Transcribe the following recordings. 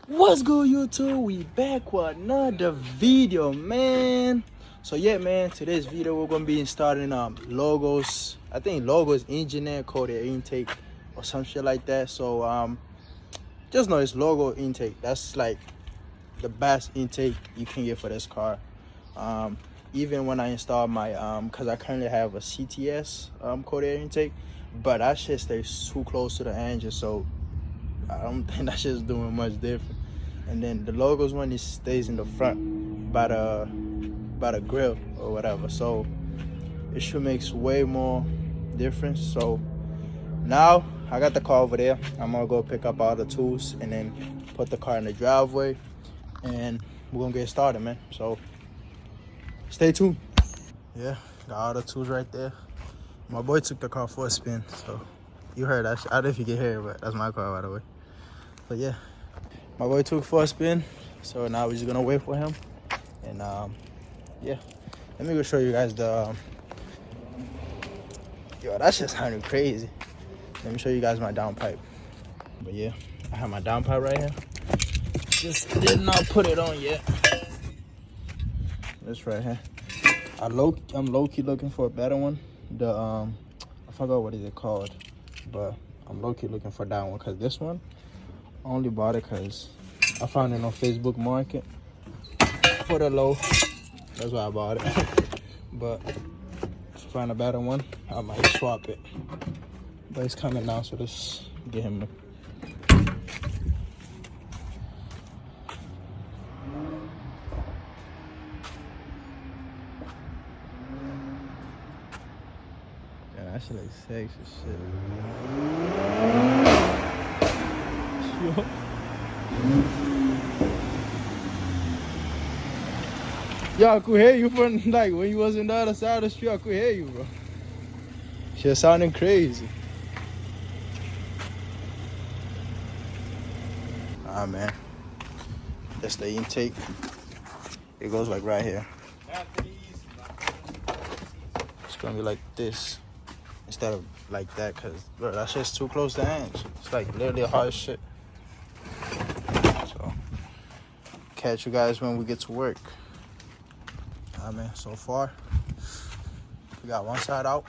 What's good, YouTube? We back with another video, man. So yeah, man, today's video we're gonna be installing Logos. I think Logos EngineeringFront Air Intake or some shit like that. So just know it's Logo intake. That's like the best intake you can get for this car. Even when I install my because I currently have a CTS cold air intake, but that shit stays too close to the engine, so I don't think that shit's doing much different. And then the Logos one, it stays in the front by the grill or whatever, so it should make way more difference. So now I got the car over there. I'm gonna go pick up all the tools and then put the car in the driveway, and we're gonna get started, man. So stay tuned. Yeah, got all the tools right there. My boy took the car for a spin, so you heard that. I don't know if you can hear it, but that's my car, by the way. But yeah, my boy took for a spin, so now we're just gonna wait for him. And yeah, let me go show you guys the yo, that shit sounded crazy. Let me show you guys my downpipe. But yeah, I have my downpipe right here. Just did not put it on yet. This right here. I'm low-key looking for a better one. The I forgot what is it called, but I'm low-key looking for that one, because this one I only bought it because I found it on Facebook Market for the low. That's why I bought it. But if I find a better one, I might swap it. But it's coming now, so let's get him. Yeah, that shit like sexy shit. Yo, I could hear you from like when you was on the other side of the street. I could hear you, bro. Shit sounding crazy. Ah, man, that's the intake. It goes like right here. It's gonna be like this instead of like that, cause bro, that shit's too close to hands. It's like literally hard as shit. So catch you guys when we get to work. Ah, man, so far we got one side out.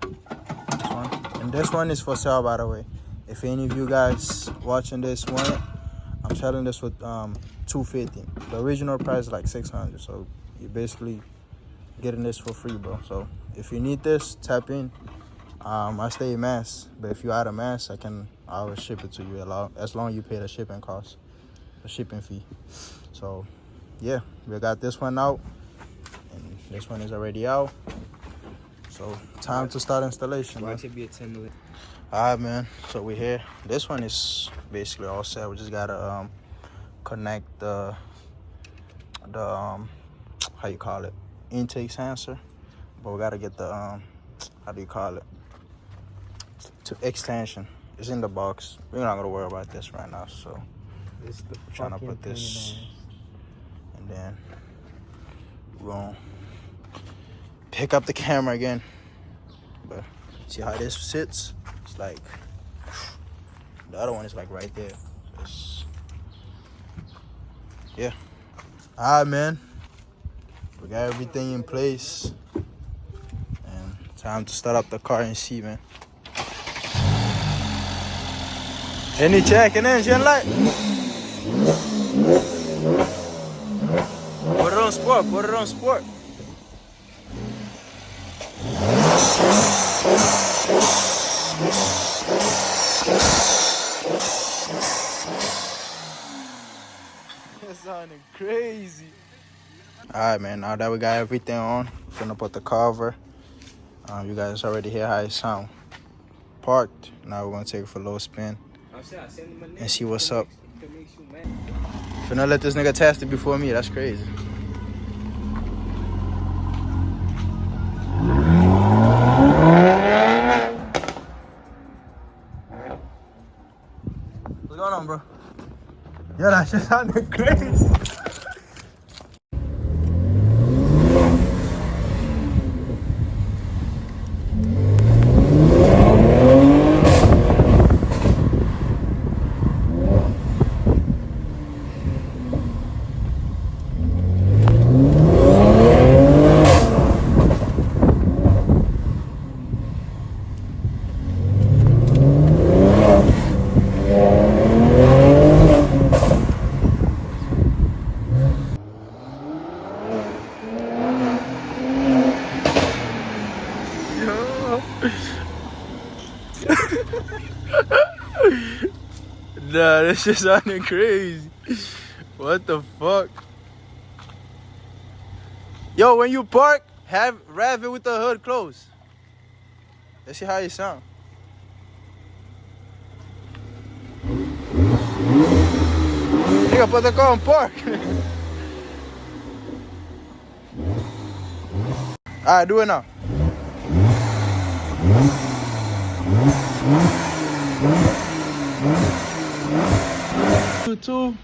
This one. And this one is for sale, by the way. If any of you guys watching this want it, I'm selling this with $250. The original price is like $600, so you're basically getting this for free, bro. So if you need this, tap in. I stay in Mass, but if you're out of Mass, I will ship it to you as long as you pay the shipping cost, the shipping fee. So yeah, we got this one out, and this one is already out. So time to start installation. Watch it be a 10 minute. Alright, man, so we're here. This one is basically all set. We just gotta connect the how you call it, intake sensor, but we gotta get the how do you call it, to extension. It's in the box. We're not gonna worry about this right now. So This the I'm trying to put this, and then we're gonna pick up the camera again. But see how this sits? It's like the other one is like right there. Yeah. Alright, man. We got everything in place. And time to start up the car and see, man. Any check and engine light. Put it on sport, put it on sport. That sounded crazy. Alright, man, now that we got everything on, we're gonna put the cover. You guys already hear how it sound. Parked. Now we're gonna take it for a little spin and see what's up. If you not let this nigga test it before me, that's crazy. What's going on, bro? Yeah, that shit sounded crazy. nah, this shit sounding crazy. What the fuck? Yo, when you park, rev it with the hood closed. Let's see how you sound. Nigga, put the car on park. Alright, do it now. Two.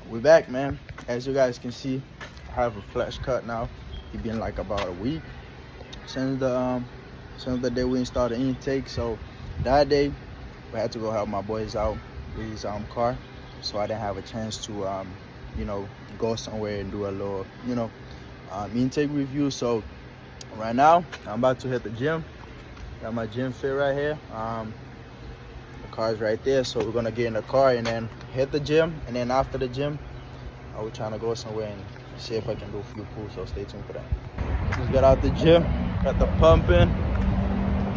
We're back, man. As you guys can see, I have a flash cut now. It's been like about a week since the day we installed the intake. So that day we had to go help my boys out with his car. So I didn't have a chance to you know, go somewhere and do a little, you know, intake review. So right now I'm about to hit the gym. Got my gym fit right here. The car is right there, so we're gonna get in the car and then hit the gym, and then after the gym we're trying to go somewhere and see if I can do a few pulls, so stay tuned for that. Just got out the gym, got the pumping.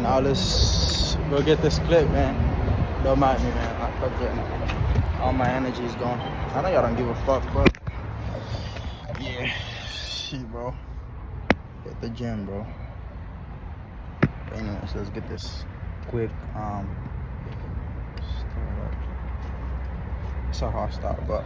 Now let's go get this clip, man. Don't mind me, man. I forget. All my energy is gone. I know y'all don't give a fuck, but yeah, shit, bro. Hit the gym, bro. But anyways, let's get this quick start up. It's a hard start, but